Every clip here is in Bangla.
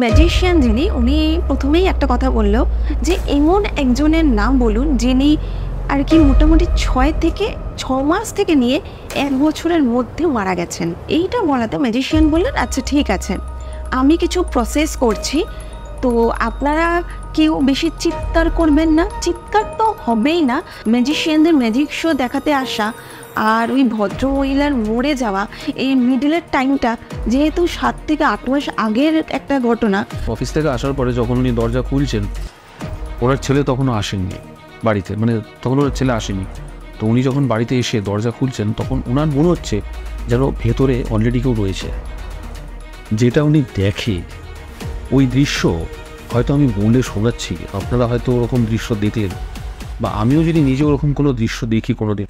ম্যাজিশিয়ান যিনি, উনি প্রথমেই একটা কথা বলল যে এমন একজনের নাম বলুন যিনি আর কি মোটামুটি 6 মাস থেকে নিয়ে 1 বছরের মধ্যে মারা গেছেন। এইটা বলাতে ম্যাজিশিয়ান বললেন আচ্ছা ঠিক আছে, আমি কিছু প্রসেস করছি, তো আপনারা কেউ বেশি চিৎকার করবেন না। চিৎকার তো হবেই না, ম্যাজিশিয়ানদের ম্যাজিক শো দেখাতে আসা আর ওই ভদ্রমহিলার মরে যাওয়া, এই মিডলের টাইমটা যেহেতু 7 থেকে 8 মাস আগের একটা ঘটনা। অফিস থেকে আসার পরে যখন উনি দরজা খুলছেন, ওনার ছেলে তখনও আসেননি বাড়িতে, মানে তখন ওনার ছেলে আসেনি। তো উনি যখন বাড়িতে এসে দরজা খুলছেন তখন ওনার মনে হচ্ছে যেন ভেতরে অলরেডি কেউ রয়েছে। যেটা উনি দেখে ওই দৃশ্য হয়তো আমি বলে শোনাচ্ছি, আপনারা হয়তো ওরকম দৃশ্য দেখলেন, বা আমিও যদি নিজে ওরকম কোনো দৃশ্য দেখি কোনো দিন।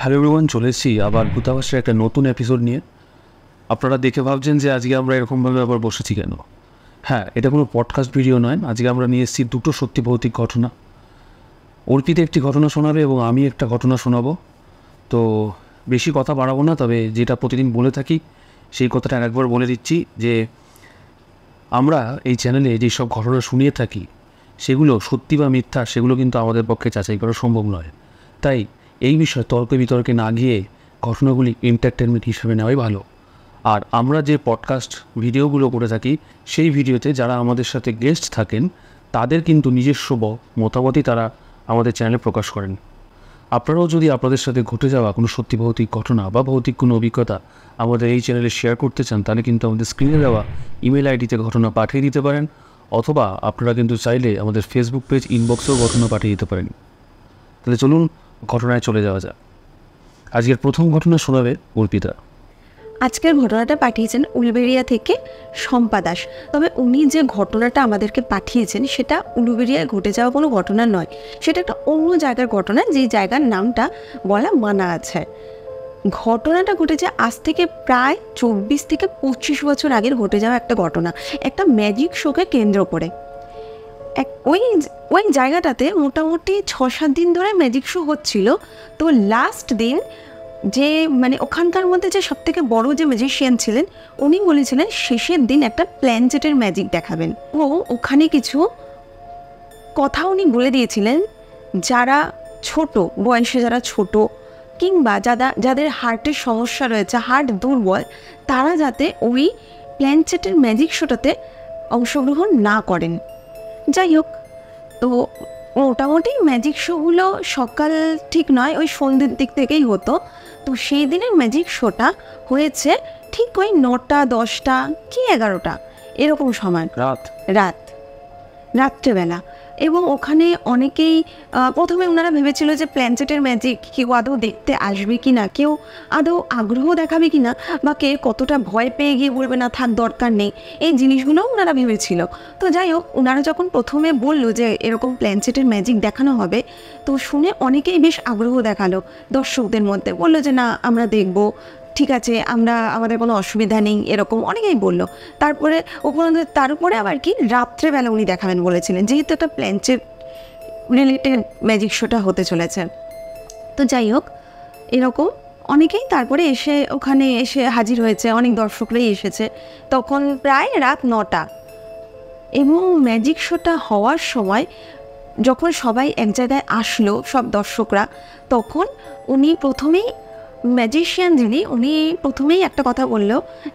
হ্যালো এভরিওয়ান, চলে এসেছি আবার ভূতাভাসের একটা নতুন এপিসোড নিয়ে। আপনারা দেখে ভাবছেন যে আজকে আমরা এরকমভাবে আবার বসেছি কেন। হ্যাঁ, এটা কোনো পডকাস্ট ভিডিও নয়। আজকে আমরা নিয়ে এসেছি দুটো সত্যি ভৌতিক ঘটনা। অর্পিত একটি ঘটনা শোনাবে এবং আমি একটা ঘটনা শোনাবো। তো বেশি কথা বাড়াবো না, তবে যেটা প্রতিদিন বলে থাকি সেই কথাটা আরেকবার বলে দিচ্ছি যে আমরা এই চ্যানেলে যেসব ঘটনা শুনিয়ে থাকি সেগুলো সত্যি বা মিথ্যা সেগুলো কিন্তু আমাদের পক্ষে যাচাই করা সম্ভব নয়। তাই এই বিষয়ে তর্কে বিতর্কে না গিয়ে ঘটনাগুলি এন্টারটেনমেন্ট হিসেবে নেওয়াই ভালো। আর আমরা যে পডকাস্ট ভিডিওগুলো করে থাকি সেই ভিডিওতে যারা আমাদের সাথে গেস্ট থাকেন তাদের কিন্তু নিজস্ব মতামতই তারা আমাদের চ্যানেলে প্রকাশ করেন। আপনারাও যদি আপনাদের সাথে ঘটে যাওয়া কোনো সত্যি ভৌতিক ঘটনা বা ভৌতিক কোনো অভিজ্ঞতা আমাদের এই চ্যানেলে শেয়ার করতে চান, তাহলে কিন্তু আমাদের স্ক্রিনে দেওয়া ইমেল আইডিতে ঘটনা পাঠিয়ে দিতে পারেন, অথবা আপনারা কিন্তু চাইলে আমাদের ফেসবুক পেজ ইনবক্সেও ঘটনা পাঠিয়ে দিতে পারেন। তাহলে চলুন ঘটনায় চলে যাওয়া যাক। আজকের প্রথম ঘটনা শোনাবে অর্পিতা। আজকের ঘটনাটা পাঠিয়েছেন উলুবেড়িয়া থেকে শম্পা দাস। তবে উনি যে ঘটনাটা আমাদেরকে পাঠিয়েছেন সেটা উলুবেড়িয়ায় ঘটে যাওয়া কোনো ঘটনা নয়, সেটা একটা অন্য জায়গার ঘটনা, যে জায়গার নামটা বলা মানা আছে। ঘটনাটা ঘটেছে আজ থেকে প্রায় 24 থেকে 25 বছর আগের ঘটে যাওয়া একটা ঘটনা, একটা ম্যাজিক শোকে কেন্দ্র করে। ওই জায়গাটাতে মোটামুটি 6-7 দিন ধরে ম্যাজিক শো হচ্ছিল। তো লাস্ট দিন যে মানে ওখানকার মধ্যে যে সবথেকে বড় যে ম্যাজিশিয়ান ছিলেন উনি বলেছিলেন শেষের দিন একটা প্ল্যানচেটের ম্যাজিক দেখাবেন। ওখানে কিছু কথা উনি বলে দিয়েছিলেন, যারা ছোট বয়সে, যারা ছোট কিংবা যাদের হার্টের সমস্যা রয়েছে, হার্ট দুর্বল, তারা যাতে ওই প্ল্যানচেটের ম্যাজিক শোটাতে অংশগ্রহণ না করেন। যাই হোক, তো মোটামুটি ম্যাজিক শোগুলো সকাল ঠিক নয়, ওই সন্ধ্যের দিক থেকেই হতো। তো সেই দিনের ম্যাজিক শোটা হয়েছে ঠিক ওই 9টা 10টা কি 11টা এরকম সময়, রাত্রেবেলা। এবং ওখানে অনেকেই প্রথমে ওনারা ভেবেছিল যে প্ল্যানচেটের ম্যাজিক কেউ আদৌ দেখতে আসবে কি না, কেউ আদৌ আগ্রহ দেখাবে কি না, বা কে কতটা ভয় পেয়ে গিয়ে বলবে না থাক দরকার নেই, এই জিনিসগুলোও ওনারা ভেবেছিল। তো যাই হোক, ওনারা যখন প্রথমে বললো যে এরকম প্ল্যানচেটের ম্যাজিক দেখানো হবে, তো শুনে অনেকেই বেশ আগ্রহ দেখালো দর্শকদের মধ্যে, বললো যে না আমরা দেখব, ঠিক আছে, আমাদের কোনো অসুবিধা নেই, এরকম অনেকেই বললো। তারপরে তার উপরে আবার কি রাত্রেবেলা উনি দেখাবেন বলেছিলেন, যেহেতু একটা প্ল্যানচেট রিলেটেড ম্যাজিক শোটা হতে চলেছে। তো যাই হোক, এরকম অনেকেই তারপরে ওখানে এসে হাজির হয়েছে, অনেক দর্শকরাই এসেছে। তখন প্রায় রাত 9টা, এবং ম্যাজিক শোটা হওয়ার সময় যখন সবাই এক জায়গায় আসলো সব দর্শকরা, তখন ম্যাজিশিয়ান যিনি, উনি প্রথমেই একটা কথা বলল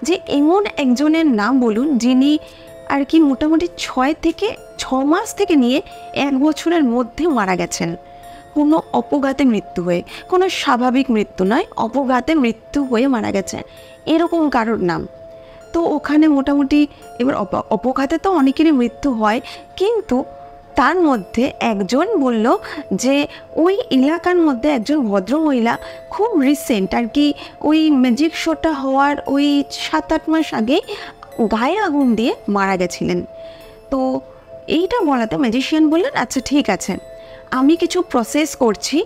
যে এমন একজনের নাম বলুন যিনি আর কি মোটামুটি 6 মাস থেকে নিয়ে 1 বছরের মধ্যে মারা গেছেন, কোনো অপঘাতে মৃত্যু হয়ে, কোনো স্বাভাবিক মৃত্যু নয়, অপঘাতে মৃত্যু হয়ে মারা গেছেন, এরকম কারোর নাম। তো ওখানে মোটামুটি এবার অপঘাতে তো অনেকেরই মৃত্যু হয়, কিন্তু তার মধ্যে একজন বলল যে ওই এলাকার মধ্যে একজন ভদ্রমহিলা খুব রিসেন্ট আর কি ওই ম্যাজিক শোটা হওয়ার ওই 7-8 মাস আগে গায়ে আগুন দিয়ে মারা গেছিলেন। তো এইটা বলাতে ম্যাজিশিয়ান বললেন আচ্ছা ঠিক আছে, আমি কিছু প্রসেস করছি,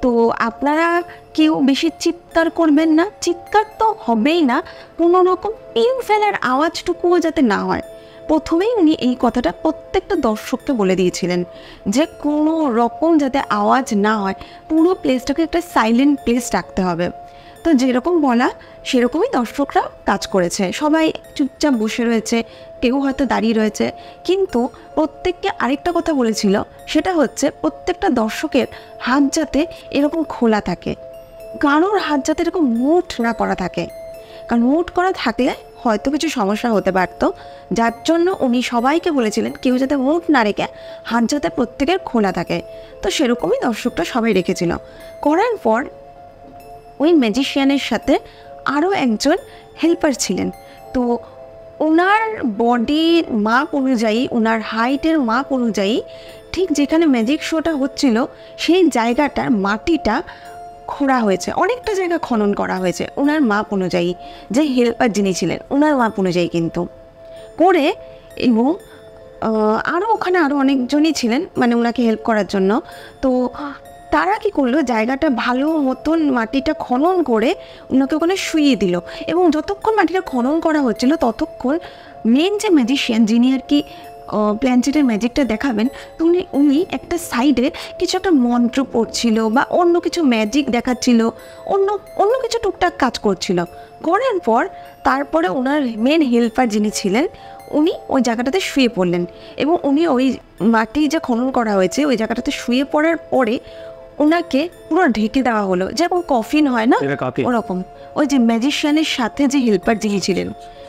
তো আপনারা কেউ বেশি চিৎকার করবেন না। চিৎকার তো হবেই না, কোনো রকম পিউ ফেলার আওয়াজটুকুও যাতে না হয়। প্রথমেই উনি এই কথাটা প্রত্যেকটা দর্শককে বলে দিয়েছিলেন যে কোনো রকম যাতে আওয়াজ না হয়, পুরো প্লেসটাকে একটা সাইলেন্ট প্লেস রাখতে হবে। তো যেরকম বলা সেরকমই দর্শকরা কাজ করেছে, সবাই চুপচাপ বসে রয়েছে, কেউ হয়তো দাঁড়িয়ে রয়েছে, কিন্তু প্রত্যেককে আরেকটা কথা বলেছিল, সেটা হচ্ছে প্রত্যেকটা দর্শকের হাত যাতে এরকম খোলা থাকে, কারোর হাত যাতে এরকম মুঠ না করা থাকে, কারণ মুঠ করা থাকলে হয়তো কিছু সমস্যা হতে পারতো, যার জন্য উনি সবাইকে বলেছিলেন কেউ যাতে মুঠ না রেখে হাত যাতে প্রত্যেকের খোলা থাকে। তো সেরকমই দর্শকরা সবাই রেখেছিল। করার পর ওই ম্যাজিশিয়ানের সাথে আরও একজন হেল্পার ছিলেন। তো ওনার বডির মাপ অনুযায়ী, ওনার হাইটের মাপ অনুযায়ী ঠিক যেখানে ম্যাজিক শোটা হচ্ছিল সেই জায়গাটার মাটিটা খোঁড়া হয়েছে, অনেকটা জায়গা খনন করা হয়েছে ওনার মাপ অনুযায়ী, যে হেল্পার যিনি ছিলেন ওনার মাপ অনুযায়ী কিন্তু করে। এবং আরও ওখানে আরও অনেকজনই ছিলেন মানে ওনাকে হেল্প করার জন্য। তো তারা কি করলো, জায়গাটা ভালো মতন মাটিটা খনন করে ওনাকে ওখানে শুইয়ে দিল। এবং যতক্ষণ মাটিটা খনন করা হচ্ছিল ততক্ষণ মেন যে ম্যাজিশিয়ান যিনি আর কি প্ল্যানচেটের ম্যাজিকটা দেখাবেন, তো উনি একটা সাইডে কিছু একটা মন্ত্র পড়ছিল বা অন্য কিছু ম্যাজিক দেখাচ্ছিল, অন্য কিছু টুকটাক কাজ করছিল। করার পর তারপরে ওনার মেন হেল্পার যিনি ছিলেন উনি ওই জায়গাটাতে শুয়ে পড়লেন। এবং উনি ওই মাটি যে খনন করা হয়েছে ওই জায়গাটাতে শুয়ে পড়ার পরে ওনাকে পুরো ঢেকে দেওয়া হলো, যেরকম কফিন হয় না ওরকম। ওই যে ম্যাজিশিয়ানের সাথে যে হেল্পার যিনি ছিলেন,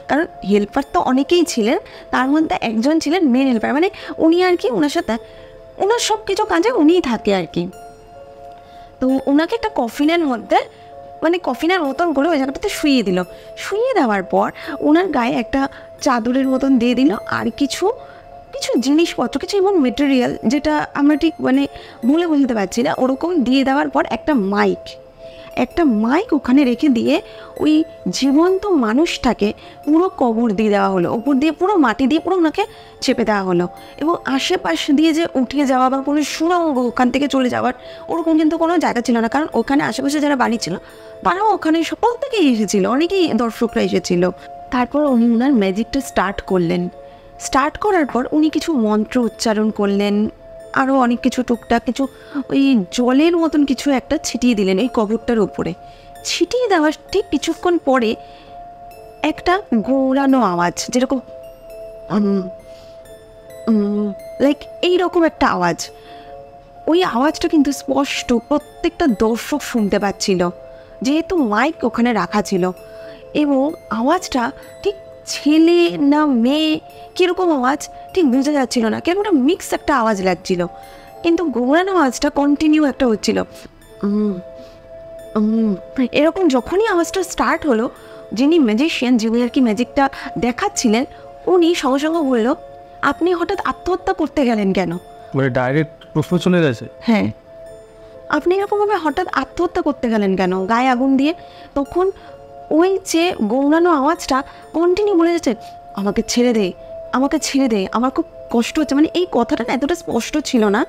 কারণ হেল্পার তো অনেকেই ছিলেন, তার মধ্যে একজন ছিলেন মেন হেল্পার, মানে উনি আর কি ওনার সাথে ওনার সব কিছু কাজে উনিই থাকে আর কি। তো ওনাকে একটা কফিনের মধ্যে মানে কফিনের মতন করে ওই জায়গাটাতে শুইয়ে দিল। শুইয়ে দেওয়ার পর ওনার গায়ে একটা চাদরের মতন দিয়ে দিল, আর কিছু কিছু জিনিসপত্র, কিছু এমন মেটেরিয়াল যেটা আমরা ঠিক মানে বলে বুঝতে পারছি না, ওরকম দিয়ে দেওয়ার পর একটা মাইক ওখানে রেখে দিয়ে ওই জীবন্ত মানুষটাকে পুরো কবর দিয়ে দেওয়া হলো, ওপর দিয়ে পুরো মাটি দিয়ে পুরো ওনাকে চেপে দেওয়া হলো। এবং আশেপাশে দিয়ে যে উঠে যাওয়া বা কোনো সুড়ঙ্গ ওখান থেকে চলে যাওয়ার ওরকম কিন্তু কোনো জায়গা ছিল না, কারণ ওখানে আশেপাশে যারা বাড়ি ছিল তারাও ওখানে সকল থেকেই এসেছিলো, অনেকেই দর্শকরা এসেছিলো। তারপর উনি ওনার ম্যাজিকটা স্টার্ট করলেন। স্টার্ট করার পর উনি কিছু মন্ত্র উচ্চারণ করলেন, আরও অনেক কিছু টুকটাক কিছু ওই জলের মতন কিছু একটা ছিটিয়ে দিলেন এই কবরটার উপরে। ছিটিয়ে দেওয়ার ঠিক কিছুক্ষণ পরে একটা গৌড়ানো আওয়াজ, যেরকম লাইক এইরকম একটা আওয়াজ, ওই আওয়াজটা কিন্তু স্পষ্ট প্রত্যেকটা দর্শক শুনতে পাচ্ছিল, যেহেতু মাইক ওখানে রাখা ছিল। এবং আওয়াজটা ঠিক ছেলে না মেয়ে কীরকম আওয়াজ ঠিক বোঝা যাচ্ছিল না, কেন একটা মিক্স একটা আওয়াজ লাগছিল, কিন্তু গৌড়ানো আওয়াজটা কন্টিনিউ একটা হচ্ছিল। এরকম যখনই আওয়াজটা স্টার্ট হলো, যিনি ম্যাজিশিয়ান, যিনি আর কি ম্যাজিকটা দেখাচ্ছিলেন, উনি সঙ্গে সঙ্গে বলল, আপনি হঠাৎ আত্মহত্যা করতে গেলেন কেন? মানে ডাইরেক্ট প্রশ্ন চলে গেছে। হ্যাঁ, আপনি এরকমভাবে হঠাৎ আত্মহত্যা করতে গেলেন কেন গায়ে আগুন দিয়ে? তখন ওই যে গৌড়ানো আওয়াজটা কন্টিনিউ বলে যাচ্ছে, আমাকে ছেড়ে দে, আমাকে ছেড়ে দে, আমার খুব কষ্ট হচ্ছে। মানে এই কথাটা না এতটা স্পষ্ট ছিল না,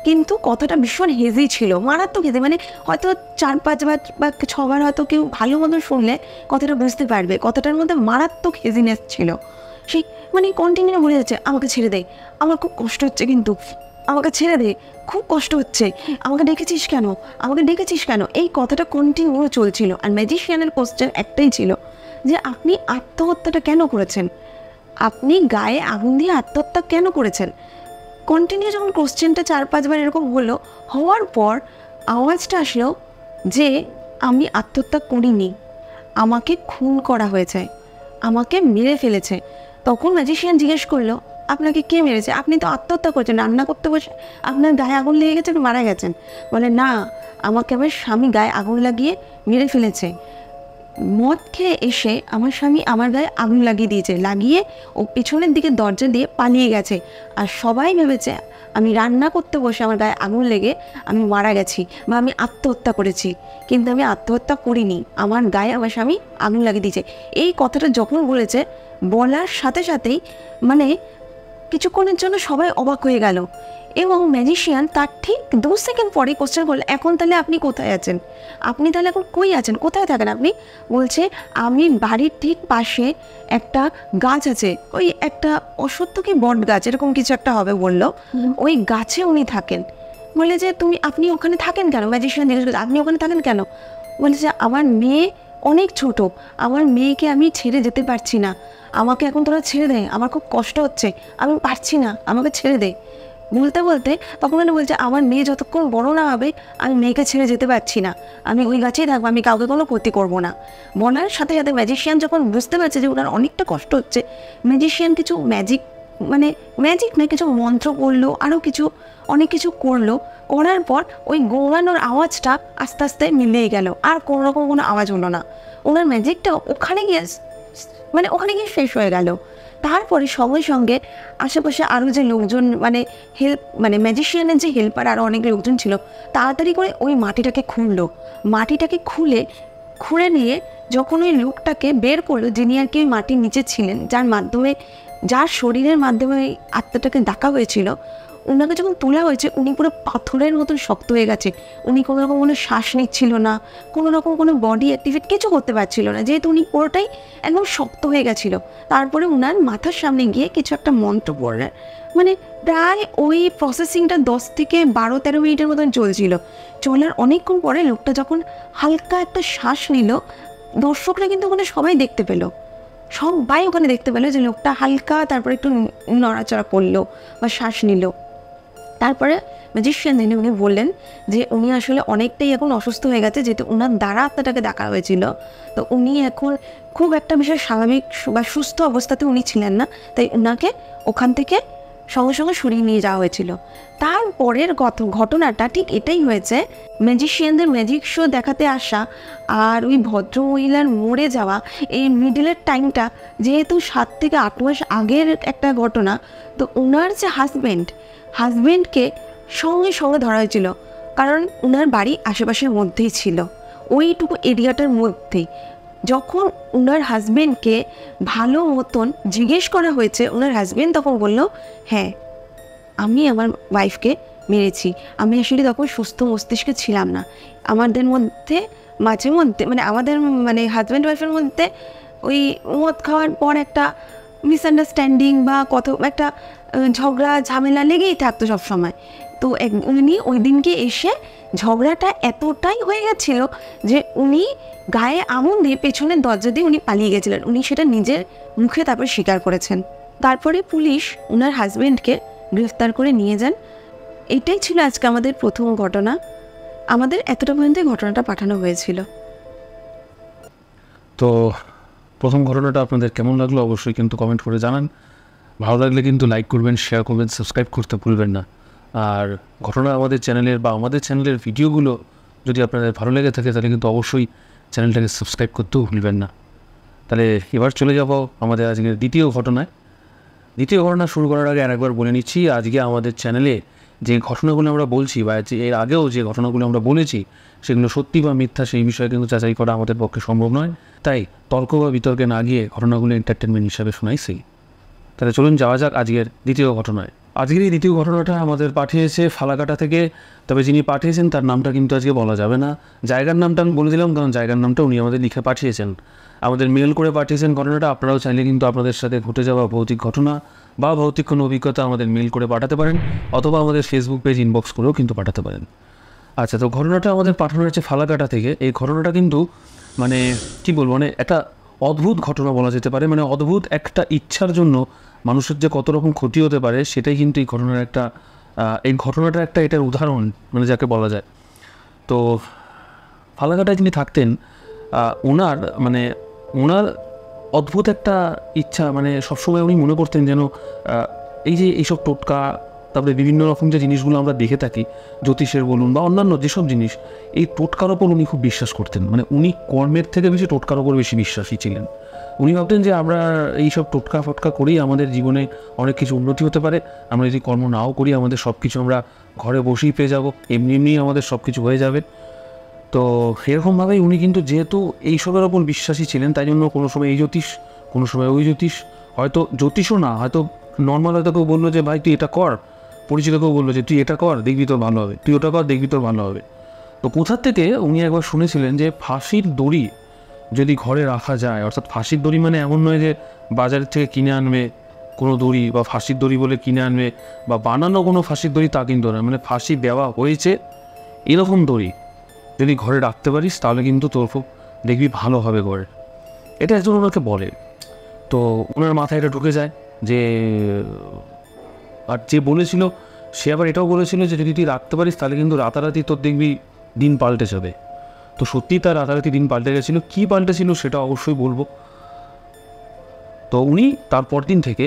কিন্তু কথাটা ভীষণ হেজি ছিল, মারাত্মক হেজি। মানে হয়তো 4-5 বার বা 6 বার হয়তো কেউ ভালো মতন শুনলে কথাটা বুঝতে পারবে, কথাটার মধ্যে মারাত্মক হেজিনেস ছিল। সেই মানে কন্টিনিউ বলে যাচ্ছে, আমাকে ছেড়ে দে, আমার খুব কষ্ট হচ্ছে, কিন্তু আমাকে ছেড়ে দে, খুব কষ্ট হচ্ছে, আমাকে ডেকেছিস কেন, আমাকে ডেকেছিস কেন, এই কথাটা কন্টিনিউ চলছিল। আর ম্যাজিশিয়ানের কোশ্চেন একটাই ছিল যে আপনি আত্মহত্যাটা কেন করেছেন, আপনি গায়ে আগুন দিয়ে আত্মহত্যা কেন করেছেন? কন্টিনিউ যখন কোশ্চেনটা 4-5 বার এরকম হলো, হওয়ার পর আওয়াজটা আসলো যে আমি আত্মহত্যা করিনি, আমাকে খুন করা হয়েছে, আমাকে মেরে ফেলেছে। তখন ম্যাজিশিয়ান জিজ্ঞেস করলো, আপনাকে কে মেরেছে? আপনি তো আত্মহত্যা করেছেন, রান্না করতে বসে আপনার গায়ে আগুন লেগে গেছে, আপনি মারা গেছেন। বলে না, আমাকে আমার স্বামী গায়ে আগুন লাগিয়ে মেরে ফেলেছে। মদ খেয়ে এসে আমার স্বামী আমার গায়ে আগুন লাগিয়ে দিয়েছে, লাগিয়ে ও পিছনের দিকে দরজা দিয়ে পালিয়ে গেছে। আর সবাই ভেবেছে আমি রান্না করতে বসে আমার গায়ে আগুন লেগে আমি মারা গেছি বা আমি আত্মহত্যা করেছি, কিন্তু আমি আত্মহত্যা করিনি, আমার গায়ে আমার স্বামী আগুন লাগিয়ে দিয়েছে। এই কথাটা যখন বলেছে, বলার সাথে সাথেই মানে কিছুক্ষণের জন্য সবাই অবাক হয়ে গেল। এবং ম্যাজিশিয়ান তার ঠিক 2 সেকেন্ড পরে কোশ্চেন করলো, এখন তাহলে আপনি কোথায় আছেন, আপনি তাহলে এখন কই আছেন, কোথায় থাকেন আপনি? বলছে আমি বাড়ির ঠিক পাশে একটা গাছ আছে, ওই একটা অশ্বত্থ কি বট গাছ এরকম কিছু একটা হবে বললো, ওই গাছে উনি থাকেন। বলে যে আপনি ওখানে থাকেন কেন? ম্যাজিশিয়ান জিজ্ঞেস করছে, আপনি ওখানে থাকেন কেন? বলে যে আমার মেয়ে অনেক ছোট, আমার মেয়েকে আমি ছেড়ে যেতে পারছি না, আমাকে এখন তোরা ছেড়ে দে, আমার খুব কষ্ট হচ্ছে, আমি পারছি না, আমাকে ছেড়ে দে। বলতে বলতে তখন উনি বলছে আমার মেয়ে যতক্ষণ বড় না হবে আমি মেয়েকে ছেড়ে যেতে পারছি না, আমি ওই গাছেই থাকবো, আমি কাউকে কোনো ক্ষতি করবো না। বলার সাথে সাথে ম্যাজিশিয়ান যখন বুঝতে পারছে যে ওনার অনেকটা কষ্ট হচ্ছে, ম্যাজিশিয়ান কিছু ম্যাজিক না, কিছু মন্ত্র করলো, আরও কিছু অনেক কিছু করলো। করার পর ওই গৌড়ানোর আওয়াজটা আস্তে আস্তে মিলিয়ে গেল, আর কোনো রকম কোনো আওয়াজ হলো না। ওনার ম্যাজিকটা ওখানে গিয়ে শেষ হয়ে গেল। তারপরে সঙ্গে সঙ্গে আশেপাশে আরও যে লোকজন ম্যাজিশিয়ানের যে হেল্পার আরও অনেক লোকজন ছিল, তাড়াতাড়ি করে ওই মাটিটাকে খুঁড়ে নিয়ে যখন ওই লোকটাকে বের করলো, যিনি আর কি ওই মাটির নিচে ছিলেন, যার শরীরের মাধ্যমে ওই আত্মাটাকে ডাকা হয়েছিল, ওনাকে যখন তোলা হয়েছে উনি পুরো পাথরের মতন শক্ত হয়ে গেছে। উনি কোনো রকম কোনো শ্বাস নিচ্ছিল না, কোনো রকম কোনো বডি অ্যাক্টিভেট কিছু করতে পারছিল না, যেহেতু উনি পুরোটাই একদম শক্ত হয়ে গেছিলো। তারপরে ওনার মাথার সামনে গিয়ে কিছু একটা মন্ত্র পড়লেন, প্রায় ওই প্রসেসিংটা 10 থেকে 12-13 মিনিটের মতন চলার অনেকক্ষণ পরে লোকটা যখন হালকা একটা শ্বাস নিল, দর্শকরা কিন্তু ওখানে সবাই দেখতে পেলো যে লোকটা হালকা তারপরে একটু নড়াচড়া করলো বা শ্বাস নিল। তারপরে ম্যাজিশিয়ান উনি বললেন যে উনি আসলে অনেকটাই এখন অসুস্থ হয়ে গেছে, যেহেতু ওনার দ্বারা আত্মাটাকে ডাকা হয়েছিল, তো উনি এখন খুব একটা বিশেষ স্বাভাবিক বা সুস্থ অবস্থাতে উনি ছিলেন না, তাই ওনাকে ওখান থেকে সঙ্গে সঙ্গে সরিয়ে নিয়ে যাওয়া হয়েছিল। তারপরের ঘটনাটা ঠিক এটাই হয়েছে, ম্যাজিশিয়ানদের ম্যাজিক শো দেখাতে আসা আর ওই ভদ্রমহিলার মরে যাওয়া, এই মিডলের টাইমটা যেহেতু 7 থেকে 8 মাস আগের একটা ঘটনা, তো ওনার যে হাজব্যান্ডকে সঙ্গে সঙ্গে ধরা হয়েছিল, কারণ ওনার বাড়ি আশেপাশের মধ্যেই ছিল, ওইটুকু এরিয়াটার মধ্যেই। যখন ওনার হাজব্যান্ডকে ভালো মতন জিজ্ঞেস করা হয়েছে, ওনার হাজব্যান্ড তখন বলল, হ্যাঁ আমি আমার ওয়াইফকে মেরেছি, আমি আসলে তখন সুস্থ মস্তিষ্কে ছিলাম না, আমাদের মধ্যে মাঝে মধ্যে আমাদের হাজব্যান্ড ওয়াইফের মধ্যে ওই মদ খাওয়ার পর একটা মিসআন্ডারস্ট্যান্ডিং বা একটা ঝগড়া ঝামেলা লেগেই থাকতো সব সময়। তো উনি ওই দিনকে এসে ঝগড়াটা এতটাই হয়ে গেছিল যে উনি গায়ে আগুন দিয়ে পেছনের দরজা দিয়ে উনি পালিয়ে গেছিলেন, উনি সেটা নিজের মুখে তারপর স্বীকার করেছেন। তারপরে পুলিশ ওনার হাজব্যান্ডকে গ্রেফতার করে নিয়ে যান। এটাই ছিল আজকে আমাদের প্রথম ঘটনা, আমাদের এতটা পর্যন্ত ঘটনাটা পাঠানো হয়েছিল। তো প্রথম ঘটনাটা আপনাদের কেমন লাগলো অবশ্যই কিন্তু কমেন্ট করে জানান। ভালো লাগলে কিন্তু লাইক করবেন, শেয়ার করবেন, সাবস্ক্রাইব করতে ভুলবেন না। আর ঘটনা আমাদের চ্যানেলের ভিডিওগুলো যদি আপনাদের ভালো লেগে থাকে তাহলে কিন্তু অবশ্যই চ্যানেলটাকে সাবস্ক্রাইব করতেও ভুলবেন না। তাহলে এবার চলে যাব আমাদের আজকের দ্বিতীয় ঘটনা শুরু করার আগে আরেকবার বলে নিচ্ছি, আজকে আমাদের চ্যানেলে যে ঘটনাগুলো আমরা বলছি বা এর আগেও যে ঘটনাগুলো আমরা বলেছি সেগুলো সত্যি বা মিথ্যা সেই বিষয়ে কিন্তু যাচাই করা আমাদের পক্ষে সম্ভব নয়, তাই তর্ক বা বিতর্কে না গিয়ে ঘটনাগুলো এন্টারটেনমেন্ট হিসাবে শোনাইছি। তাহলে চলুন যাওয়া যাক আজকের দ্বিতীয় ঘটনায়। আজকের এই দ্বিতীয় ঘটনাটা আমাদের পাঠিয়েছে ফালাকাটা থেকে, তবে যিনি পাঠিয়েছেন তার নামটা কিন্তু আজকে বলা যাবে না। জায়গার নামটা আমি বলে দিলাম, কারণ জায়গার নামটা উনি আমাদের লিখে পাঠিয়েছেন, আমাদের মেল করে পাঠিয়েছেন ঘটনাটা। আপনারাও চাইলে কিন্তু আপনাদের সাথে ঘটে যাওয়া ভৌতিক ঘটনা বা ভৌতিক কোনো অভিজ্ঞতা আমাদের মেল করে পাঠাতে পারেন, অথবা আমাদের ফেসবুক পেজ ইনবক্স করেও কিন্তু পাঠাতে পারেন। আচ্ছা, তো ঘটনাটা আমাদের পাঠানো হয়েছে ফালাকাটা থেকে। এই ঘটনাটা কিন্তু কী বলবো, একটা অদ্ভুত ঘটনা বলা যেতে পারে। অদ্ভুত একটা ইচ্ছার জন্য মানুষের যে কত রকম ক্ষতি হতে পারে সেটাই কিন্তু এই ঘটনাটা একটা এটার উদাহরণ যাকে বলা যায়। তো ফালাকাটায় যিনি থাকতেন, ওনার অদ্ভুত একটা ইচ্ছা, সবসময় উনি মনে করতেন যেন এইসব টোটকা, তারপরে বিভিন্ন রকম যে জিনিসগুলো আমরা দেখে থাকি, জ্যোতিষের বলুন বা অন্যান্য যেসব জিনিস, এই টোটকার ওপর উনি খুব বিশ্বাস করতেন। উনি কর্মের থেকে বেশি টোটকার ওপর বেশি বিশ্বাসী ছিলেন। উনি ভাবতেন যে আমরা এইসব টোটকা ফটকা করেই আমাদের জীবনে অনেক কিছু উন্নতি হতে পারে, আমরা যদি কর্ম নাও করি আমাদের সব কিছু আমরা ঘরে বসেই পেয়ে যাব, এমনি আমাদের সব কিছু হয়ে যাবে। তো এরকমভাবেই উনি কিন্তু যেহেতু এইসবের ওপর বিশ্বাসী ছিলেন, তাই জন্য কোনো সময় এই জ্যোতিষ, কোনো সময় ওই জ্যোতিষ, হয়তো জ্যোতিষও না, হয়তো নর্মাল হয়তো কেউ বললো যে ভাই তুই এটা কর, পরিচিত কেউ বললো যে তুই এটা কর দেখবি তোর ভালো হবে, তুই ওটা কর দেখবি তোর ভালো হবে। তো কোথার থেকে উনি একবার শুনেছিলেন যে ফাঁসির দড়ি যদি ঘরে রাখা যায়, অর্থাৎ ফাঁসির দড়ি এমন নয় যে বাজারের থেকে কিনে আনবে কোনো দড়ি বা ফাঁসির দড়ি বলে কিনে আনবে বা বানানো কোনো ফাঁসির দড়ি, তা কিন্তু নয়, ফাঁসি দেওয়া হয়েছে এরকম দড়ি যদি ঘরে রাখতে পারিস তাহলে কিন্তু তোর খুব দেখবি ভালো হবে ঘরে। এটা একজন ওনাকে বলে। তো ওনার মাথায় এটা ঢুকে যায় যে, আর যে বলেছিল সে আবার এটাও বলেছিল যে যদি তুই রাখতে পারিস তাহলে কিন্তু রাতারাতি তোর দেখবি দিন পাল্টে যাবে। তো সত্যিই তার রাতারাতি দিন পাল্টে গেছিলো। কী পাল্টেছিল সেটা অবশ্যই বলবো। তো উনি তারপর দিন থেকে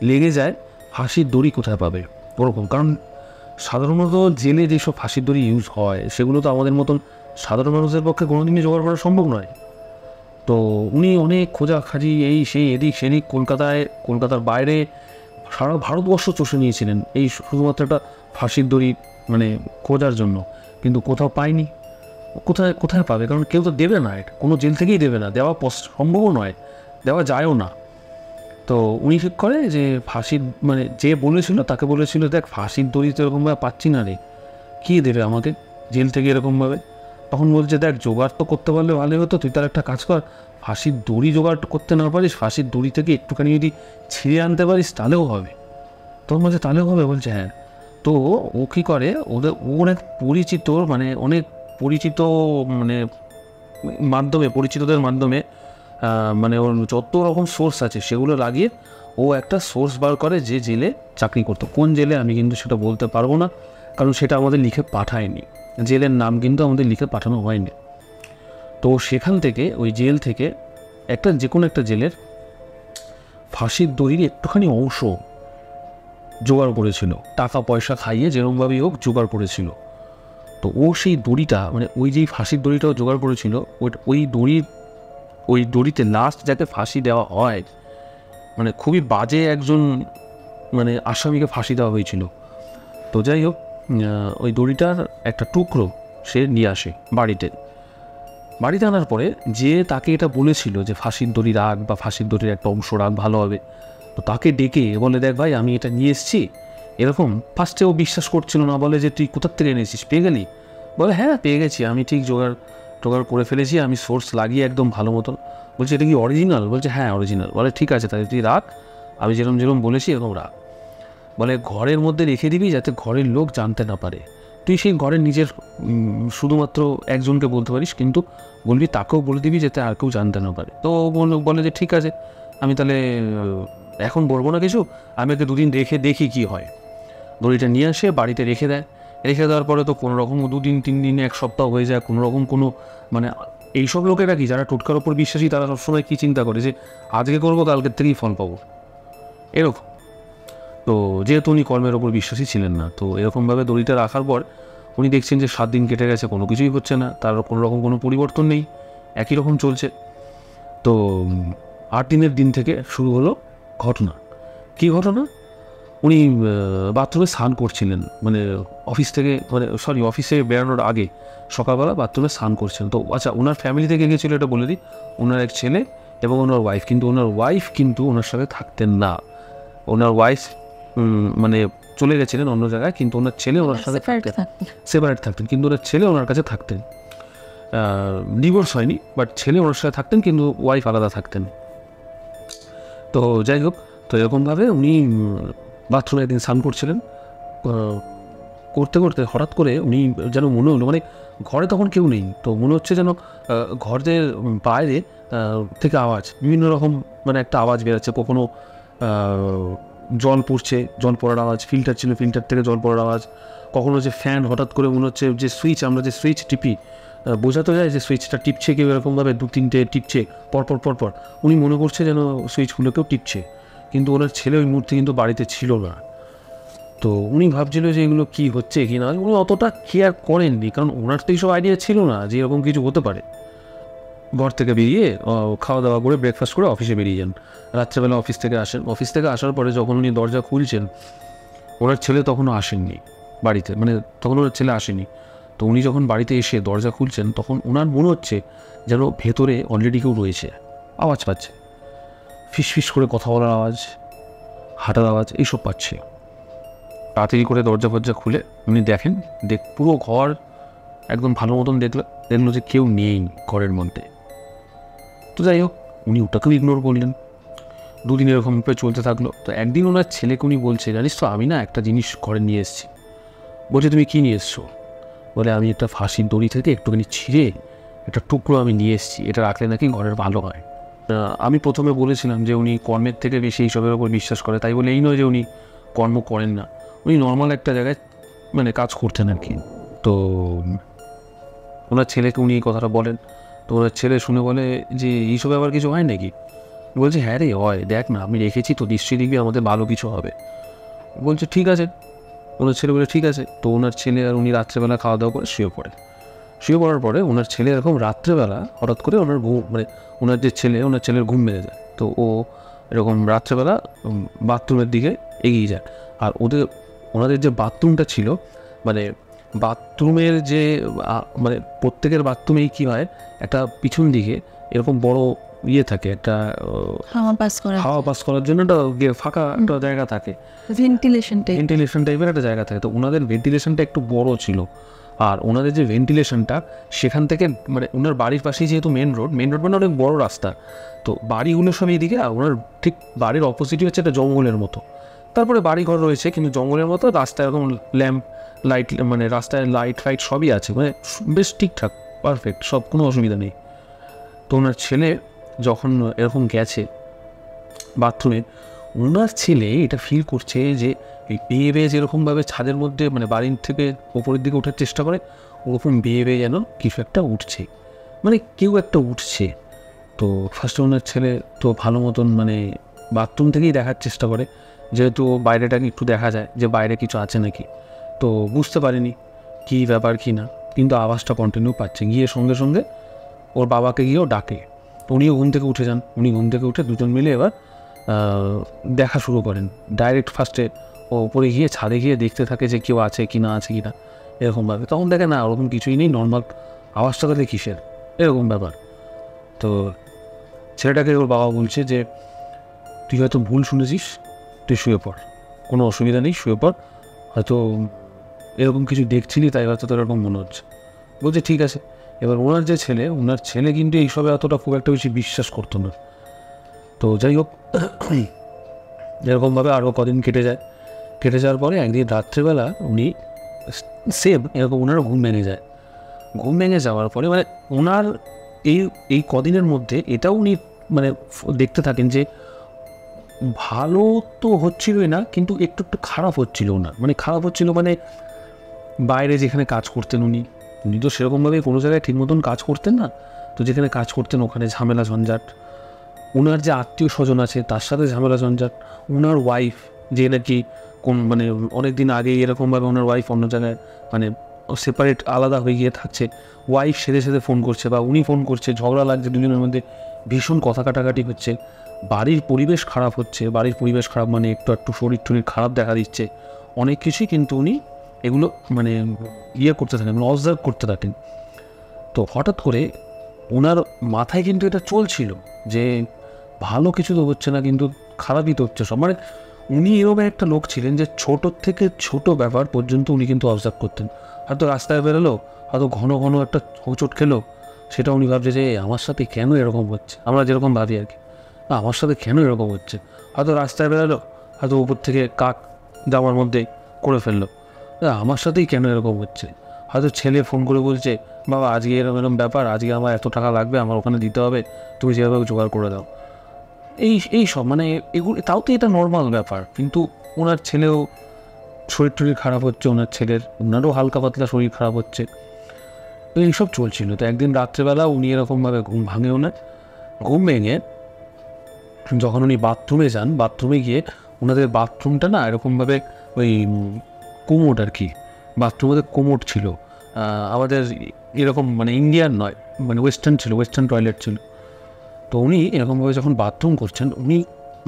লেগে যায় ফাঁসির দড়ি কোথায় পাবে ওরকম। কারণ সাধারণত জেলে যেসব ফাঁসির দড়ি ইউজ হয় সেগুলো তো আমাদের মতন সাধারণ মানুষের পক্ষে কোনোদিনই জোগাড় করা সম্ভব নয়। তো উনি অনেক খোঁজাখাজি এই সেই এদিক সেদিক কলকাতার বাইরে সারা ভারতবর্ষ চষে নিয়েছিলেন এই শুধুমাত্র একটা ফাঁসির দড়ি মানে খোঁজার জন্য, কিন্তু কোথাও পায়নি। কোথায় পাবে? কারণ কেউ তো দেবে না, এটা কোনো জেল থেকেই দেবে না, দেওয়া সম্ভবও নয়, দেওয়া যায়ও না। তো উনি ঠিক করে যে ফাঁসির মানে যে বলেছিল তাকে বলেছিল, দেখ ফাঁসির দড়ি তো এরকমভাবে পাচ্ছি না রে, কী দেবে আমাকে জেল থেকে এরকমভাবে? তখন বলছে, দেখ জোগাড় তো করতে পারলে ভালোই হতো, তুই তার একটা কাজ কর, ফাঁসির দড়ি জোগাড় করতে না পারিস, ফাঁসির দড়ি থেকে একটুখানি যদি ছিঁড়ে আনতে পারিস তাহলেও হবে। তোর মাঝে তাহলেও হবে? বলছে হ্যাঁ। তো ও কী করে, ওর এক পরিচিত পরিচিতদের মাধ্যমে মানে ওর যত রকম সোর্স আছে সেগুলো লাগিয়ে ও একটা সোর্স বার করে যে জেলে চাকরি করতো। কোন জেলে আমি কিন্তু সেটা বলতে পারবো না, কারণ সেটা আমাদের লিখে পাঠায়নি, জেলের নাম কিন্তু আমাদের লিখে পাঠানো হয়নি। তো সেখান থেকে ওই জেল থেকে যে কোনো একটা জেলের ফাঁসির দড়ির একটুখানি অংশ জোগাড় করেছিল, টাকা পয়সা খাইয়ে যেরকমভাবেই হোক জোগাড় করেছিল। তো ও সেই দড়িটা মানে ওই যেই ফাঁসির দড়িটাও জোগাড় করেছিল, ওই দড়িতে লাস্ট যাতে ফাঁসি দেওয়া হয়, মানে খুবই বাজে একজন মানে আসামিকে ফাঁসি দেওয়া হয়েছিল। তো যাই হোক, ওই দড়িটার একটা টুকরো সে নিয়ে আসে বাড়িতে আনার পরে যে তাকে এটা বলেছিল যে ফাঁসির দড়ি রাখ বা ফাঁসির দড়ির একটা অংশ রাখ ভালো হবে, তো তাকে ডেকে বলে, দেখ ভাই আমি এটা নিয়ে এসেছি এরকম। ফার্স্টে ও বিশ্বাস করছিল না, বলে যে তুই কোথার থেকে এনেছিস, পেয়ে গেলি? বলে হ্যাঁ পেয়ে গেছি, আমি ঠিক জোগাড় করে ফেলেছি, আমি সোর্স লাগিয়ে একদম ভালো মতন। বলছে এটা কি অরিজিনাল? বলছে হ্যাঁ অরিজিনাল। বলে ঠিক আছে তাহলে তুই রাখ, আমি যেরকম বলেছি এরকম রাখ। বলে ঘরের মধ্যে রেখে দিবি যাতে ঘরের লোক জানতে না পারে, তুই সেই ঘরের নিজের শুধুমাত্র একজনকে বলতে পারিস, কিন্তু বলবি তাকেও বলে দিবি যাতে আর কেউ জানতে না পারে। তো বলে যে ঠিক আছে, আমি তাহলে এখন বলবো না কিছু, আমি ওকে দুদিন রেখে দেখি কি হয়। দড়িটা নিয়ে আসে বাড়িতে রেখে দেওয়ার পরে তো কোনো রকম 2 দিন 3 দিন 1 সপ্তাহ হয়ে যায়, কোনো রকম কোনো মানে এইসব লোকেরা কি যারা টোটকার ওপর বিশ্বাসী তারা সবসময় কী চিন্তা করে যে আজকে করবো কালকের থেকেই ফল পাবো এরকম। তো যেহেতু উনি কর্মের ওপর বিশ্বাসী ছিলেন না, তো এরকমভাবে দড়িটা রাখার পর উনি দেখছেন যে 7 দিন কেটে গেছে, কোনো কিছুই হচ্ছে না, তার কোনো রকম কোনো পরিবর্তন নেই, একই রকম চলছে। তো 8 দিনের দিন থেকে শুরু হলো ঘটনা। কী ঘটনা? উনি বাথরুমে স্নান করছিলেন, মানে অফিসে বেরোনোর আগে সকালবেলা বাথরুমে স্নান করছিলেন। তো আচ্ছা, ওনার ফ্যামিলি থেকে গেছিলো এটা বলে দিই, ওনার এক ছেলে এবং ওনার ওয়াইফ, কিন্তু ওনার সাথে থাকতেন না। ওনার ওয়াইফ মানে চলে গেছিলেন অন্য জায়গায়, কিন্তু ওনার ছেলে ওনার সাথে সেপারেট থাকতেন, কিন্তু ওনার ছেলে ওনার কাছে থাকতেন। ডিভোর্স হয়নি, বাট ছেলে ওনার সাথে থাকতেন, কিন্তু ওয়াইফ আলাদা থাকতেন। তো যাই হোক, তো এরকমভাবে উনি বাথরুমে একদিন স্নান করছিলেন, করতে করতে হঠাৎ করে উনি যেন মনে হলো, মানে ঘরে তখন কেউ নেই, তো মনে হচ্ছে যেন ঘরের বাইরে থেকে আওয়াজ, বিভিন্ন রকম মানে একটা আওয়াজ বেরোচ্ছে, কখনো জল পড়ছে, জল পড়ার আওয়াজ, ফিল্টার ছিল ফিল্টার থেকে জল পড়ার আওয়াজ, কখনো যে ফ্যান হঠাৎ করে মনে হচ্ছে যে আমরা যে সুইচ টিপি বোঝাতে যায় যে সুইচটা টিপছে কেউ, এরকমভাবে 2-3টে টিপছে পরপর। উনি মনে করছে যেন সুইচগুলো কেউ টিপছে, কিন্তু ওনার ছেলে ওই মুহূর্তে কিন্তু বাড়িতে ছিল না। তো উনি ভাবছিল যে এগুলো কী হচ্ছে কি না, উনি অতটা কেয়ার করেননি, কারণ ওনার তো এইসব আইডিয়া ছিল না যে এরকম কিছু হতে পারে। ঘর থেকে বেরিয়ে খাওয়া দাওয়া করে ব্রেকফাস্ট করে অফিসে বেরিয়ে যান, রাত্রেবেলা অফিস থেকে আসার পরে যখন উনি দরজা খুলছেন, ওনার ছেলে তখনও আসেননি বাড়িতে, মানে তখন ওনার ছেলে আসেনি। তো উনি যখন বাড়িতে এসে দরজা খুলছেন, তখন ওনার মনে হচ্ছে যেন ভেতরে অলরেডি কেউ রয়েছে, আওয়াজ পাচ্ছে, ফিস করে কথা বলার আওয়াজ, হাঁটার আওয়াজ, এইসব পাচ্ছে। তাড়াতাড়ি করে দরজা খুলে উনি দেখেন, পুরো ঘর একদম ভালো মতন দেখলো যে কেউ নেই ঘরের মধ্যে। তো যাই হোক, উনি ওটাকেও ইগনোর করলেন। 2 দিন এরকম চলতে থাকলো। তো একদিন ওনার ছেলেকে উনি বলছে, জানিস তো আমি না একটা জিনিস ঘরে নিয়ে এসেছি। বলছে তুমি কী নিয়ে এসছো? বলে আমি একটা ফাঁসির দড়ি থেকে একটুখানি ছিঁড়ে একটা টুকরো আমি নিয়ে এসেছি, এটা রাখলে নাকি ঘরের ভালো হয়। আমি প্রথমে বলেছিলাম যে উনি কর্মের থেকে বেশি এইসবের ওপর বিশ্বাস করে, তাই বলে এই নয় যে উনি কর্ম করেন না, উনি নর্মাল একটা জায়গায় মানে কাজ করতেন আর কি। তো ওনার ছেলেকে উনি এই কথাটা বলেন, তো ওনার ছেলে শুনে বলে যে এইসব আবার কিছু হয় নাকি? বলছে হ্যাঁ রে হয়, দেখ না আমি রেখেছি তো, নিশ্চয়ই দেখবি আমাদের ভালো কিছু হবে। বলছে ঠিক আছে। ওনার ছেলে বলে ঠিক আছে। তো ওনার ছেলে আর উনি রাত্রেবেলা খাওয়া দাওয়া করে শুয়ে পড়ে। শুয়ে পড়ার পরে ওনার ছেলে এরকম রাত্রেবেলা হঠাৎ করে ওনার ঘুম মানে ওনার যে ছেলে, ওনার ছেলের ঘুম মেরে যায়। তো ও এরকম রাত্রেবেলা বাথরুমের দিকে এগিয়ে যায়। আর ওনাদের যে বাথরুমটা ছিল, মানে বাথরুমের যে মানে প্রত্যেকের বাথরুমেই কী হয়, একটা পিছন দিকে এরকম বড় ইয়ে থাকে, একটা হাওয়া পাস করার জন্য একটা ফাঁকা একটা জায়গা থাকে, ভেন্টিলেশন টাইপের একটা জায়গা থাকে। তো ওনাদের ভেন্টিলেশনটা একটু বড় ছিল, আর ওনাদের যে ভেন্টিলেশনটা সেখান থেকে মানে ওনার বাড়ির পাশেই যেহেতু মেন রোড মানে অনেক বড় রাস্তা, তো বাড়িগুলো সব এইদিকে, আর ওনার ঠিক বাড়ির অপোজিটই হচ্ছে একটা জঙ্গলের মতো। তারপরে বাড়িঘর রয়েছে, কিন্তু জঙ্গলের মতো রাস্তায় এরকম ল্যাম্প লাইট, মানে রাস্তায় লাইট ফাইট সবই আছে, মানে বেশ ঠিকঠাক পারফেক্ট, সব কোনো অসুবিধা নেই। তো ওনার ছেলে যখন এরকম গেছে বাথরুমে, ওনার ছেলে এটা ফিল করছে যে এই বেয়ে বেয়ে যেরকমভাবে ছাদের মধ্যে মানে বাড়ির থেকে ওপরের দিকে ওঠার চেষ্টা করে, ওরকম বেয়ে বেয়ে যেন কিছু একটা উঠছে, মানে কেউ একটা উঠছে। তো ফার্স্টে ওনার ছেলে তো ভালো মতন মানে বাথরুম থেকেই দেখার চেষ্টা করে, যেহেতু বাইরেটাকে একটু দেখা যায় যে বাইরে কিছু আছে নাকি। তো বুঝতে পারিনি কী ব্যাপার কি না, কিন্তু আওয়াজটা কন্টিনিউ পাচ্ছে। গিয়ে সঙ্গে সঙ্গে ওর বাবাকে গিয়েও ডাকে, উনিও ঘুম থেকে উঠে যান। উনি ঘুম থেকে উঠে দুজন মিলে এবার দেখা শুরু করেন। ডাইরেক্ট ফার্স্টে ও উপরে গিয়ে ছাদে গিয়ে দেখতে থাকে যে কেউ আছে কি না আছে কি না এরকমভাবে। তখন দেখে না ওরকম কিছুই নেই, নর্মাল আওয়াজটা তাহলে কিসের, এরকম ব্যাপার। তো ছেলেটাকে ওর বাবা বলছে যে তুই হয়তো ভুল শুনেছিস, তুই শুয়ে পড়, কোনো অসুবিধা নেই, শুয়ে পড়, হয়তো এরকম কিছু দেখছিলি তাই হয়তো তোর এরকম মনে হচ্ছে। বলছে ঠিক আছে। এবার ওনার যে ছেলে, ওনার ছেলে কিন্তু এইসবে অতটা খুব একটা বেশি বিশ্বাস করতো না। তো যাই হোক, এরকমভাবে আরও কদিন কেটে যায়। কেটে যাওয়ার পরে একদিন রাত্রেবেলা উনি সেম এরকম ওনারও ঘুম ভেঙে যায়। ঘুম ভেঙে যাওয়ার পরে মানে ওনার এই কদিনের মধ্যে এটাও উনি মানে দেখতে থাকেন যে ভালো তো হচ্ছিলই না, কিন্তু একটু একটু খারাপ হচ্ছিল ওনার, মানে খারাপ হচ্ছিল মানে বাইরে যেখানে কাজ করতেন উনি তো সেরকমভাবে কোনো জায়গায় ঠিক মতন কাজ করতেন না। তো যেখানে কাজ করতেন ওখানে ঝামেলা ঝঞ্ঝাট, ওনার যে আত্মীয় স্বজন আছে তার সাথে ঝামেলা ঝঞ্ঝাট, ওনার ওয়াইফ যে নাকি কোন মানে অনেক দিন আগেই এরকমভাবে ওনার ওয়াইফ অন্য জায়গায় মানে সেপারেট আলাদা হয়ে গিয়ে থাকছে, ওয়াইফ সেদে সেদে ফোন করছে বা উনি ফোন করছে, ঝগড়া লাগছে দুজনের মধ্যে, ভীষণ কথা কাটাকাটি হচ্ছে, বাড়ির পরিবেশ খারাপ হচ্ছে। বাড়ির পরিবেশ খারাপ মানে একটু একটু শরীর টরীর খারাপ দেখা দিচ্ছে, অনেক কিছুই, কিন্তু উনি এগুলো মানে করতে থাকেন, মানে অবজার্ভ করতে থাকেন। তো হঠাৎ করে ওনার মাথায় কিন্তু এটা চলছিল যে ভালো কিছু তো হচ্ছে না, কিন্তু খারাপই তো হচ্ছে সব। মানে উনি এরকম একটা লোক ছিলেন যে ছোটোর থেকে ছোট ব্যাপার পর্যন্ত উনি কিন্তু অবজার্ভ করতেন। হয়তো রাস্তায় বেরোলো, হয়তো ঘন ঘন একটা হোঁচট খেলো, সেটা উনি ভাবছে যে আমার সাথে কেন এরকম হচ্ছে, আমরা যেরকম ভাবি আর কি, আমার সাথে কেন এরকম হচ্ছে। হয়তো রাস্তায় বেরোলো, হয়তো উপর থেকে কাক জামার মধ্যে করে ফেললো, আমার সাথেই কেন এরকম হচ্ছে। হয়তো ছেলে ফোন করে বলছে বাবা আজকে এরকম এরকম ব্যাপার, আজকে আমার এত টাকা লাগবে, আমার ওখানে দিতে হবে, তুমি যেভাবে জোগাড় করে দাও। এই সব মানে এগুলো, তাও তো এটা নর্মাল ব্যাপার, কিন্তু ওনার ছেলেও শরীর টরীর খারাপ হচ্ছে, ওনারও হালকা পাতলা শরীর খারাপ হচ্ছে। তো এইসব চলছিল। তো একদিন রাত্রেবেলা উনি এরকমভাবে ঘুম ভাঙে, ওনার ঘুম ভেঙে যখন উনি বাথরুমে যান, বাথরুমে গিয়ে ওনাদের বাথরুমটা না এরকমভাবে ওই কোমোড আর কি, বাথরুমে কোমোড ছিল, আমাদের এরকম মানে ইন্ডিয়ান নয়, মানে ওয়েস্টার্ন ছিল, ওয়েস্টার্ন টয়লেট ছিল। তো উনি এরকমভাবে যখন বাথরুম করছেন, উনি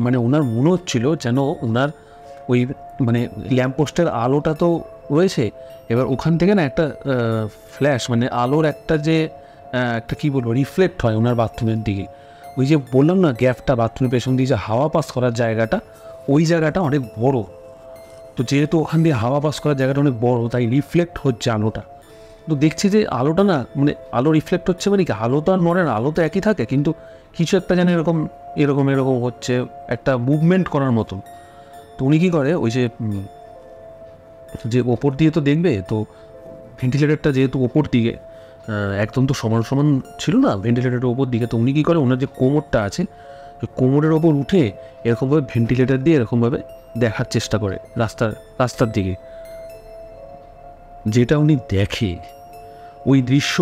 মানে ওনার মনে হচ্ছিল যেন ওনার ওই মানে ল্যাম্পপোস্টের আলোটা তো রয়েছে, এবার ওখান থেকে না একটা ফ্ল্যাশ মানে আলোর একটা যে একটা কী বলবো রিফ্লেক্ট হয় ওনার বাথরুমের দিকে। ওই যে বললাম না গ্যাপটা বাথরুমের পেছন দিয়ে যে হাওয়া পাস করার জায়গাটা, ওই জায়গাটা অনেক বড়। তো যেহেতু ওখান দিয়ে হাওয়া পাস করার জায়গাটা অনেক বড়, তাই রিফ্লেক্ট হচ্ছে আলোটা। তো দেখছি যে আলোটা না মানে আলো রিফ্লেক্ট হচ্ছে মানে কি, আলো তো আর নড়ে না, আলো তো একই থাকে, কিন্তু কিছু একটা যেন এরকম এরকম এরকম হচ্ছে, একটা মুভমেন্ট করার মতন। তো উনি কী করে, ওই যে ওপর দিয়ে তো দেখবে, তো ভেন্টিলেটারটা যেহেতু ওপর দিকে একদম তো সমান সমান ছিল না ভেন্টিলেটারের ওপর দিকে, তো উনি কী করে ওনার যে কোমরটা আছে কোমরের ওপর উঠে এরকমভাবে ভেন্টিলেটার দিয়ে এরকমভাবে দেখার চেষ্টা করে রাস্তার দিকে। যেটা উনি দেখে ওই দৃশ্য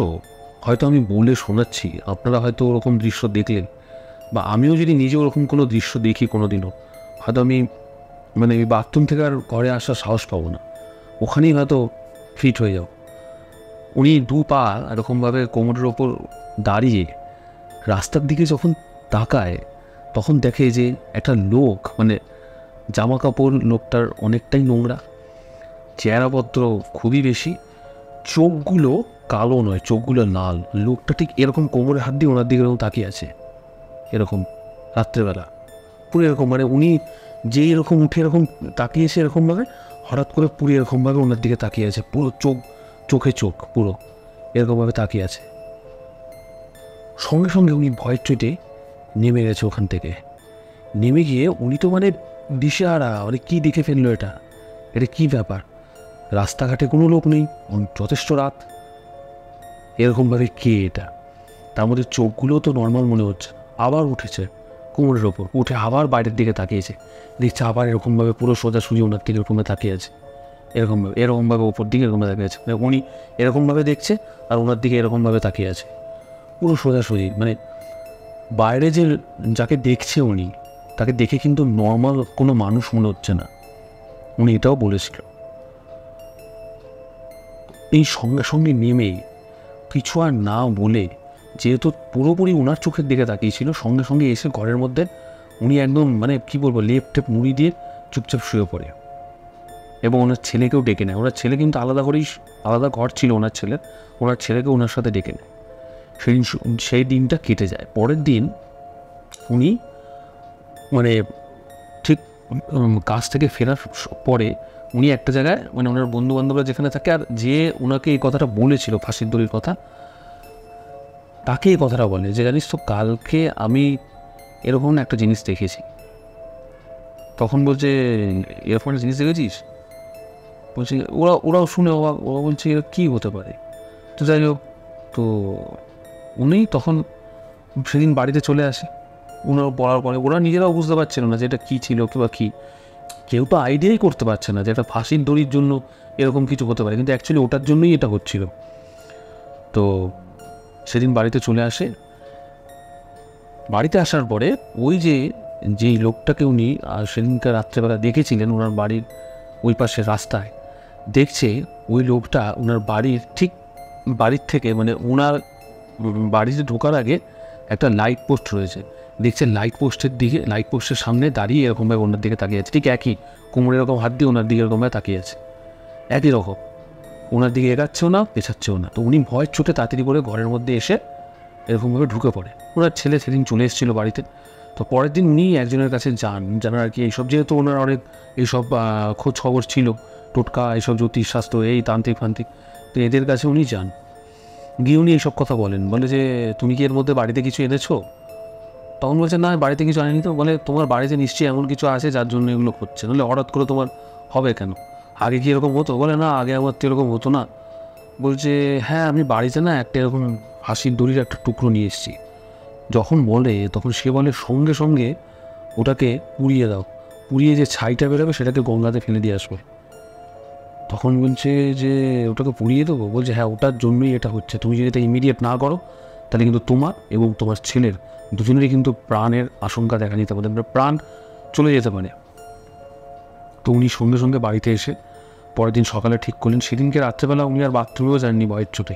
হয়তো আমি বলে শোনাচ্ছি, আপনারা হয়তো ওরকম দৃশ্য দেখলেন, বা আমিও যদি নিজে ওরকম কোনো দৃশ্য দেখি কোনো দিনও, হয়তো আমি মানে ওই বাথরুম থেকে আর ঘরে আসার সাহস পাবো না, ওখানেই হয়তো ফিট হয়ে যাও। উনি 2 পা এরকমভাবে কোমরের ওপর দাঁড়িয়ে রাস্তার দিকে যখন তাকায় তখন দেখে যে একটা লোক, মানে জামা কাপড় লোকটার অনেকটাই নোংরা, চেহারাপত্র খুবই বেশি, চোখগুলো কালো নয়, চোখগুলো লাল। লোকটা ঠিক এরকম কোমরে হাত দিয়ে ওনার দিকে এরকম তাকিয়ে আছে, এরকম রাত্রেবেলা পুরো এরকম, মানে উনি যে এরকম উঠে এরকম তাকিয়েছে এরকমভাবে, হঠাৎ করে পুরো এরকমভাবে ওনার দিকে তাকিয়ে আছে, পুরো চোখে চোখ পুরো এরকমভাবে তাকিয়ে আছে। সঙ্গে সঙ্গে উনি ভয়ের চোটে নেমে গেছে ওখান থেকে। নেমে গিয়ে উনি তো মানে দিশেহারা, মানে কী দেখে ফেললো এটা কী ব্যাপার, রাস্তাঘাটে কোনো লোক নেই, যথেষ্ট রাত, এরকমভাবে কে এটা, তার মধ্যে চোখগুলোও তো নর্মাল মনে হচ্ছে। আবার উঠেছে কোমরের ওপর, উঠে আবার বাইরের দিকে তাকিয়েছে, দেখছে আবার এরকমভাবে পুরো সোজাসুজি ওনার দিকে এরকমভাবে তাকিয়ে আছে, এরকমভাবে ওপর দিকে এরকমভাবে তাকিয়ে আছে, মানে উনি এরকমভাবে দেখছে আর ওনার দিকে এরকমভাবে তাকিয়ে আছে পুরো সোজাসুজি। মানে বাইরে যে যাকে দেখছে উনি, তাকে দেখে কিন্তু নর্মাল কোনো মানুষ মনে হচ্ছে না, উনি এটাও বলেছিল। এই সঙ্গে সঙ্গে নেমে কিছু আর না বলে, যেহেতু পুরোপুরি ওনার চোখের দিকে তাকিয়েছিল, সঙ্গে সঙ্গে এসে ঘরের মধ্যে উনি একদম মানে কী বলবো লেপ টেপ মুড়ি দিয়ে চুপচাপ শুয়ে পড়ে, এবং ওনার ছেলেকেও ডেকে নেয়। ওনার ছেলে কিন্তু আলাদা ঘর ছিল ওনার ছেলেকে ওনার সাথে ডেকে নেয়। সেই দিনটা কেটে যায়। পরের দিন উনি মানে ঠিক কাজ থেকে ফেরার পরে উনি একটা জায়গায়, মানে ওনার বন্ধুবান্ধবরা যেখানে থাকে, আর যে ওনাকে এই কথাটা বলেছিল ফাঁসির দড়ির কথা, তাকে এই কথাটা বলে যে জানিস তো কালকে আমি এরকম একটা জিনিস দেখেছি। তখন বলছে এরকম একটা জিনিস দেখেছিস? বলছে ওরাও শুনে অবাক, ওরা বলছে এরা কী হতে পারে। তো যাই হোক, তো উনি তখন সেদিন বাড়িতে চলে আসে। ওনারা বলার পরে ওরা নিজেরাও বুঝতে পারছিল না যে এটা কী ছিল কিংবা কী, কেউ তো আইডিয়াই করতে পারছে না যে এটা ফাঁসির দড়ির জন্য এরকম কিছু হতে পারে, কিন্তু অ্যাকচুয়ালি ওটার জন্যই এটা হচ্ছিল। তো সেদিন বাড়িতে চলে আসে। বাড়িতে আসার পরে ওই যেই লোকটাকে উনি সেদিনকার রাত্রেবেলা দেখেছিলেন ওনার বাড়ির ওই পাশে রাস্তায়, দেখছে ওই লোকটা ওনার বাড়ির থেকে, মানে ওনার বাড়িতে ঢোকার আগে একটা লাইট পোস্ট রয়েছে, দেখছে লাইট পোস্টের সামনে দাঁড়িয়ে এরকমভাবে ওনার দিকে তাকিয়ে আছে, ঠিক একই কোমরে এরকম হাত দিয়ে ওনার দিকে এরকমভাবে তাকিয়ে আছে, একই রকম, ওনার দিকে এগাচ্ছেও না পেছাচ্ছেও না। তো উনি ভয়ের চোটে তাড়াতাড়ি করে ঘরের মধ্যে এসে এরকমভাবে ঢুকে পড়ে। ওনার ছেলে সেদিন চলে এসেছিলো বাড়িতে। তো পরের দিন উনি একজনের কাছে জানার আর কি এইসব, যেহেতু ওনার অনেক এইসব খোঁজ খবর ছিল, টোটকা এইসব জ্যোতিষ শাস্ত্র এই তান্ত্রিক ফান্ত্রিক, তো এদের কাছে উনি যান। গিয়ে উনি এইসব কথা বলে যে তুমি কি এর মধ্যে বাড়িতে কিছু এনেছো? তখন বলছে না বাড়িতে কিছু আনেনি। তো বলে তোমার বাড়িতে নিশ্চয়ই এমন কিছু আছে যার জন্য এগুলো হচ্ছে, নাহলে হঠাৎ করে তোমার হবে কেন? আগে কি এরকম হতো? বলে না আগে আমার তো এরকম হতো না। বলছে হ্যাঁ আমি বাড়িতে না একটা এরকম হাসির দড়ির একটা টুকরো নিয়ে এসেছি। যখন বলে তখন সে বলে সঙ্গে সঙ্গে ওটাকে পুড়িয়ে দাও, পুড়িয়ে যে ছাইটা বেরোবে সেটাকে গঙ্গাতে ফেলে দিয়ে আসবে। তখন বলছে যে ওটাকে পুড়িয়ে দেবো? বলছে হ্যাঁ ওটার জন্যই এটা হচ্ছে, তুমি যদি এটা ইমিডিয়েট না করো তাহলে কিন্তু তোমার এবং তোমার ছেলের দুজনেরই কিন্তু প্রাণের আশঙ্কা দেখা দিতে পারে, প্রাণ চলে যেতে পারে। তো উনি সঙ্গে সঙ্গে বাড়িতে এসে পরের দিন সকালে ঠিক করলেন। সেদিনকে রাত্রেবেলা উনি আর বাথরুমেও যাননি ভয়ের চোটে,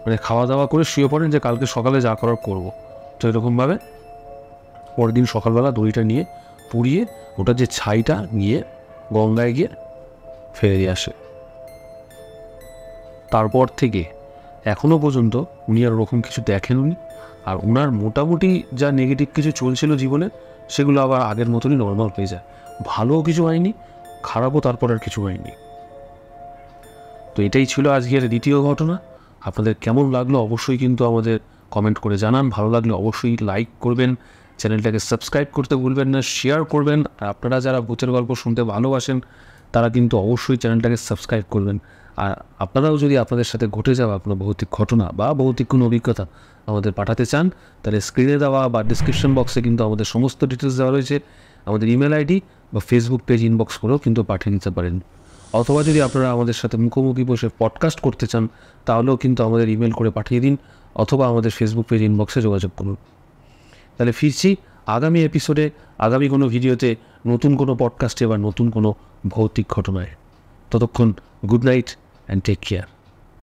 মানে খাওয়া দাওয়া করে শুয়ে পড়েন যে কালকে সকালে যা করার করবো। তো এরকমভাবে পরের দিন সকালবেলা দড়িটা নিয়ে পুড়িয়ে ওটার যে ছাইটা গিয়ে গঙ্গায় গিয়ে ফেলে দিয়ে আসে। তারপর থেকে এখনও পর্যন্ত উনি আর ওরকম কিছু দেখেন উনি। আর ওনার মোটামুটি যা নেগেটিভ কিছু চলছিল জীবনে সেগুলো আবার আগের মতনই নর্মাল হয়ে যায়। ভালোও কিছু হয়নি, খারাপও তারপর আর কিছু হয়নি। তো এটাই ছিল আজকের দ্বিতীয় ঘটনা। আপনাদের কেমন লাগলো অবশ্যই কিন্তু আমাদের কমেন্ট করে জানান। ভালো লাগলে অবশ্যই লাইক করবেন, চ্যানেলটাকে সাবস্ক্রাইব করতে ভুলবেন না, শেয়ার করবেন। আর আপনারা যারা ভূতের গল্প শুনতে ভালোবাসেন তারা কিন্তু অবশ্যই চ্যানেলটাকে সাবস্ক্রাইব করবেন। আর আপনারাও যদি আপনাদের সাথে ঘটে যাওয়া কোনো ভৌতিক ঘটনা বা ভৌতিক কোনো অভিজ্ঞতা আমাদের পাঠাতে চান, তাহলে স্ক্রিনে দেওয়া বা ডিসক্রিপশন বক্সে কিন্তু আমাদের সমস্ত ডিটেলস দেওয়া রয়েছে। আমাদের ইমেল আইডি বা ফেসবুক পেজ ইনবক্স করেও কিন্তু পাঠিয়ে দিতে পারেন। অথবা যদি আপনারা আমাদের সাথে মুখোমুখি বসে পডকাস্ট করতে চান, তাহলেও কিন্তু আমাদের ইমেল করে পাঠিয়ে দিন, অথবা আমাদের ফেসবুক পেজ ইনবক্সে যোগাযোগ করুন। তাহলে ফিরছি আগামী এপিসোডে, আগামী কোনো ভিডিওতে, নতুন কোনো পডকাস্টে বা নতুন কোনো ভৌতিক ঘটনায়। ততক্ষণ good night and take care.